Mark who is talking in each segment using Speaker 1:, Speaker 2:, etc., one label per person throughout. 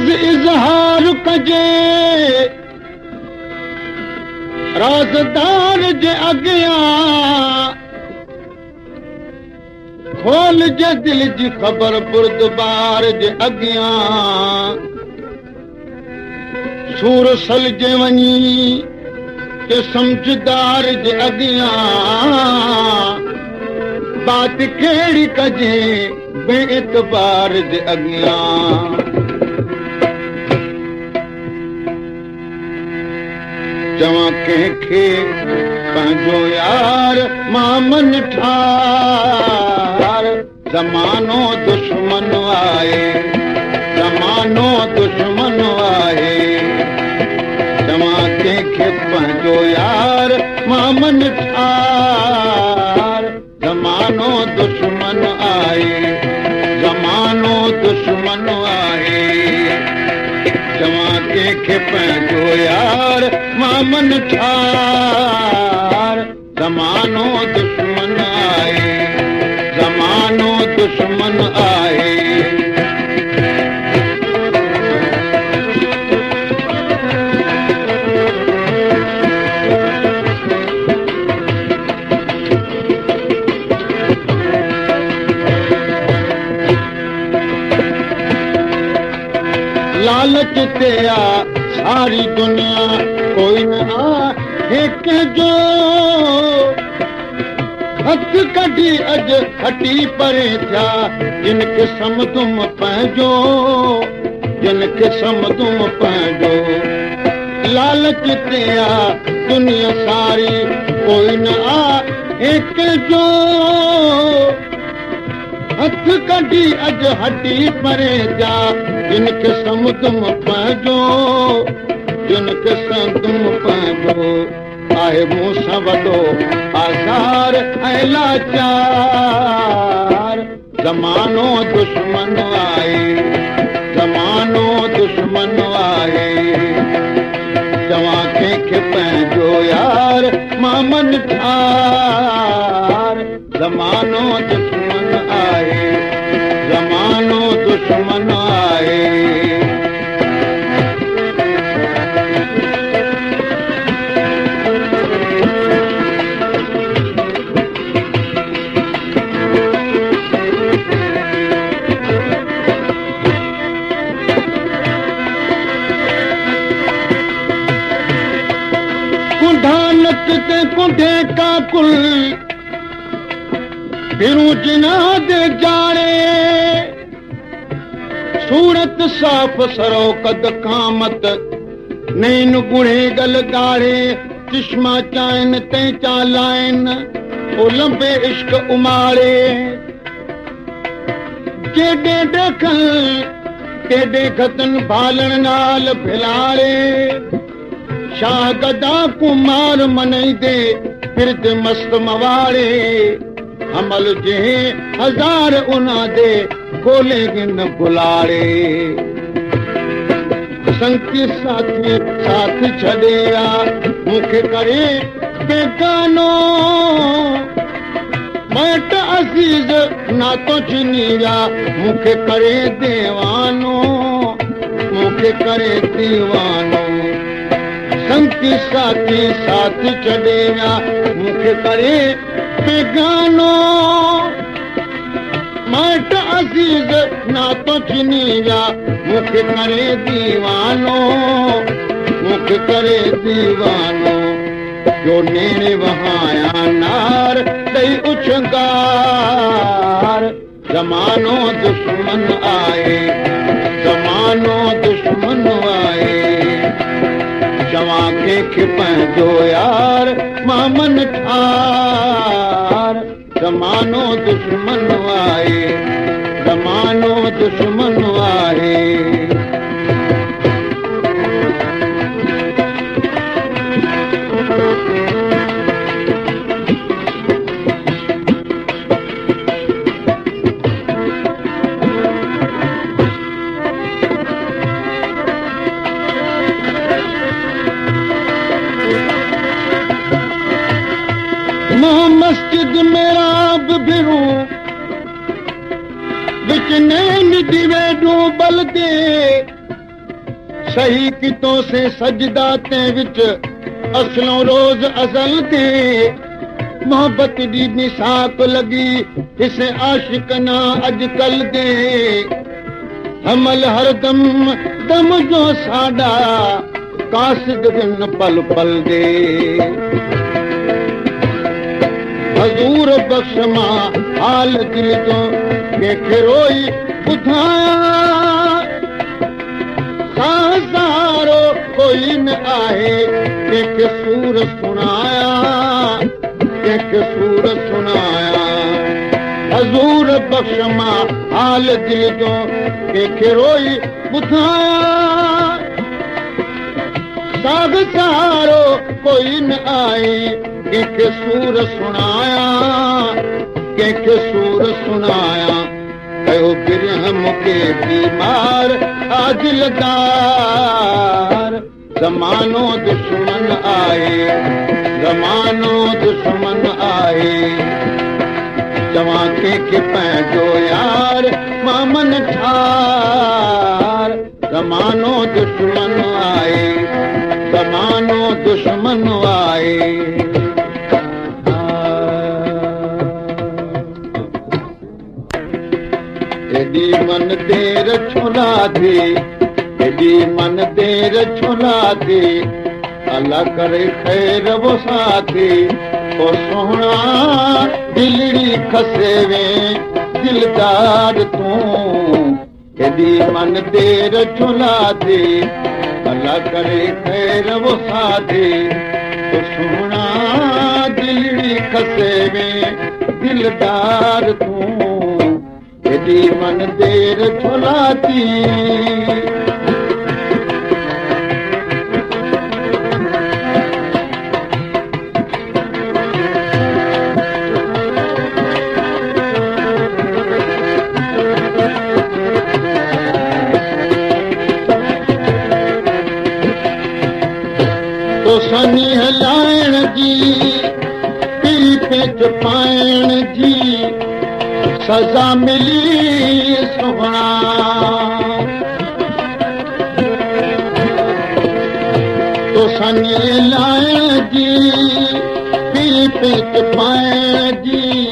Speaker 1: राज इज़हार कजे राज़दार जे अॻियां खोल जे दिल जी ख़बर बुरदबार जे अॻियां सूर सल जे वञी के समझदार जे अॻियां बात कहिड़ी कजे बेएतबार जे अॻियां चवां कंहिंखे पंहिंजो यार मामन ठार ज़मानो दुश्मन आहे ज़मानो दुश्मन आहे चवां कंहिंखे पंहिंजो यार मामन ठार ज़मानो दुश्मन आहे ज़मानो दुश्मन आहे चवां कंहिंखे पंहिंजो यार मामन ठार ज़मानो दुश्मन आहे ज़मानो दुश्मन आहे लालच ते आ सारी दुनिया कोई न आहे कंहिंजो हथ कढी अॼु हटी परे थिया जिन खे समदुम पंहिंजो जिन खे समदुम पंहिंजो लालच ते आ दुनिया सारी कोई न आहे कंहिंजो हथ कढी अॼु हटी परे थिया जिन खे समदुम पंहिंजो जिन खे समदुम पंहिंजो आहे मूं सां वॾो आज़ार ऐं लाचार ज़मानो दुश्मन आहे ज़मानो दुश्मन आहे चवां कंहिंखे पंहिंजो यार मामन ठार ज़मानो दुश्मन आहे ज़मानो दुश्मन आहे कुंढे का कुल फिरूं जिनाद जाणे सूरत साफ़ सरो कद कामत नैन गुणे गल गाढ़े चश्मा चाइन ते चालाइन ओ लंबे इश्क उमाड़े केॾे ॾखल केॾे खतन भालण नाल फिलाड़े शाह गदा कुमार मनईंदे फिरद मस्त मवाड़े अमल जे हज़ार उना दे कोले गिन बुलाड़े संगी साथी साथ छॾे आ मूंखे करे बेगानो मैट अज़ीज़ नातो छिनी विया मूंखे करे दीवानो मूंखे करे दीवानो संगी साथी साथ छॾे विया मूंखे करे बेगानो मैट अज़ीज़ नातो छिनी विया मूंखे करे दीवानो मूंखे करे दीवानो जो नेणे वहाया नार ॾेई उछंगार ज़मानो दुश्मन आहे ज़मानो दुश्मन आहे चवां कंहिंखे पंहिंजो यार मामन ठार ज़मानो दुश्मन आहे ज़मानो दुश्मन आहे मस्जिद में राब भिरूं विच नैन दिवे डूबल दे सही कितों से सजदा ते विच असलों रोज अजल दे मोहब्बत दी मिसाक लगी इसे आशिक ना अजकल दे हमल हर दम दम जो साडा कासिद दिन पल पल दे हजूर बख्श मां हाल दिल जो के रोई ॿुधाया सारो कोई न आहे कंहिंखे सूर सुनाया कंहिंखे सूर सुनाया हज़ूर बख्श मां हाल दिल जो कंहिंखे रोई ॿुधाया सारो कोई न आहे कंहिंखे सूर सुनाया कंहिंखे सूर सुनाया कयो बिरहम के बीमार आदिलदार ज़मानो दुश्मन आए ज़मानो दुश्मन आए चवां कंहिंखे पंहिंजो यार मामन ठार ज़मानो दुश्मन आए ज़मानो दुश्मन आए एडी मन देर छोला दे एडी मन देर छोला दे अल्लाह करे खैर वो साथे ओ सोहना दिलड़ी खसेवे दिलदार तू एडी मन देर छोला दे अल्लाह करे खैर वो साथे ओ सोहना दिलड़ी खसेवे दिलदार तू एडी मन देर छोलाती तो सनी हलाइण जी पीरी पेच पाइण जी सजा मिली सुहणा तो सनी लाइण जी पीरी पेच पाइण जी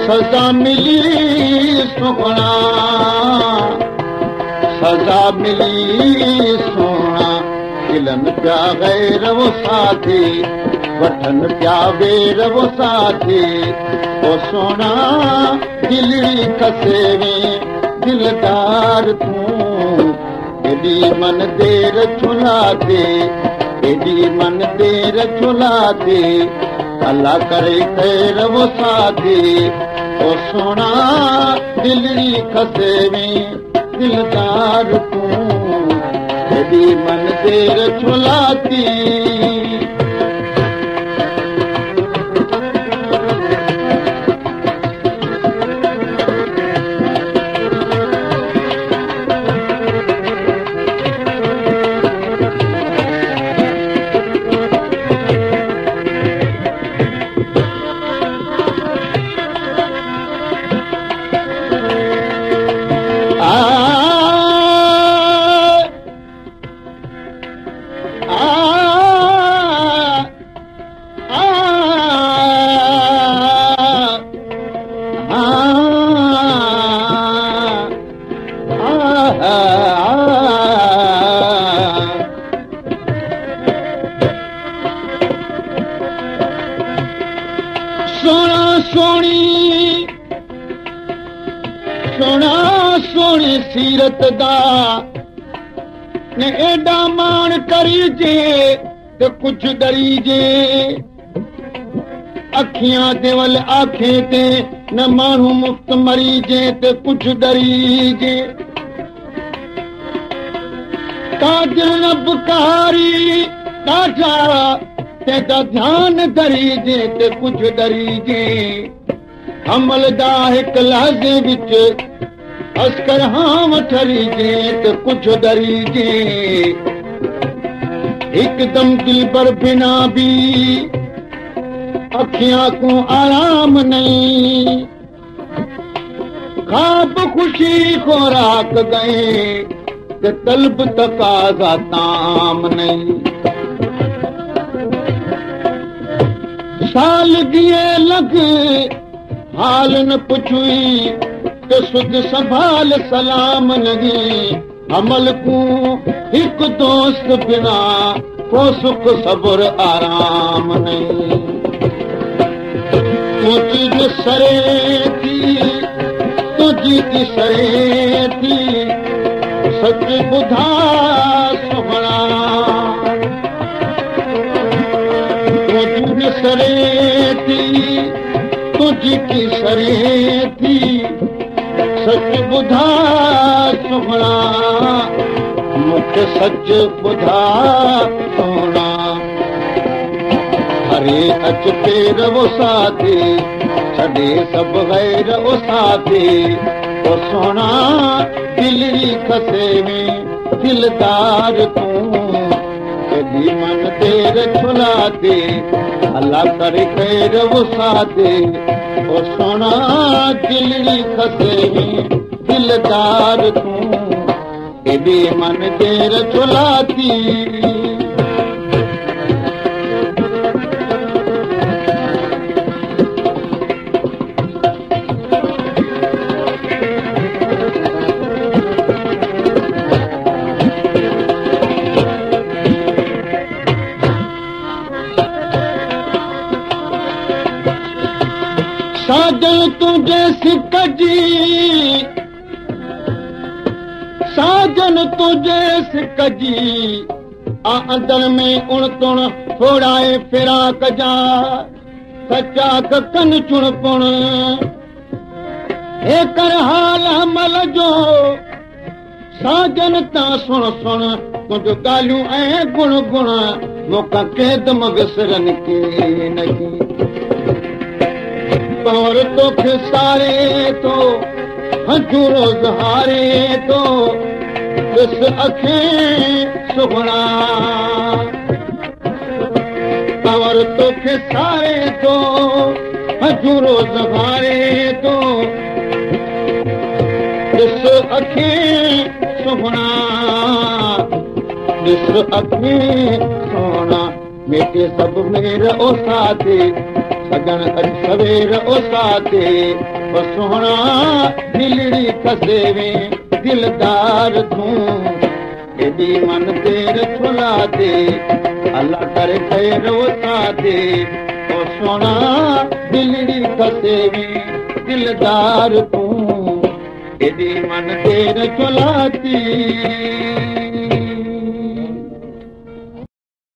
Speaker 1: सजा मिली सुहणा सजा मिली सुहणा दिलन पिया गैर वो साथी वठन पिया वेर वो साथी ओ सोना दिलड़ी खसेवे दिलदार तू एडी मन देर छुला दे एडी मन देर छुला दे अल्लाह करे खैर वो साथी ओ सोना दिलड़ी खसेवे दिलदार तू एडी मन देर छुलाती सोनी सीरत दा ने एडा मान करीजे ते कुछ डरीजे अखियां ते वल आखे ते न माण्हू मुफ्त मरीजे ते कुछ डरीजे ताजल न बुकारी ॾाढा ते ध्यान धरीजे ते कुछ डरीजे अमल दा हिक लहज़े विच अस्कर हां ठरीजे त कुछ डरीजे हिकदम दिल पर बिना भी अखियां को आराम नहीं ख्वाब खुशी खुराक गए ते तलब तकाज़ा ताम नहीं सालगिए लग हाल न पुछुई ते सुध संभाल सलाम नहीं अमल को एक दोस्त बिना को सुख सब्र आराम नहीं तुझी सरे थी तुझी सरे थी सच बुधा सुहणा तुझी सरे थी तुझी सरे थी सच बुधा सुहणा मूंखे सच बुधा सुहणा हरे अच पेर वो साथी छॾे सभु गैर ओ साथी ओ सोना दिलरी खसे में दिलदार तूं कॾहिं मन देर छुलाते अल्लाह करे खैर वो साथी ओ सोना दिलरी खसे में दिलदार तूं कॾहिं मन देर छुलाती साजन तुझे सिक जी साजन तुझे सिक जी आ अंदर में उण तुण थोड़ाए फिराक जा सचा कन चुण पुण हे कर हाल हमल जो साजन ता सुण सुण तुझ ॻाल्हियूं ऐं गुण गुण मौका केदम विसरन के नहीं और तो खिसारे तो हजूरो ज़हारे तो इस अखें सुगना और तो खिसारे तो हजूरो ज़हारे तो इस अखें सुगना इस अखें सोना मेरे सब मेरा ओ साथी सगन अज सवेर ओ साथे ओ सोहणा दिलड़ी खसे में दिलदार तूं केॾी मन तेर छुलाते अल्लाह करे खैर ओ साथे ओ सोहणा दिलड़ी खसे में दिलदार तूं केॾी मन तेर छुलाती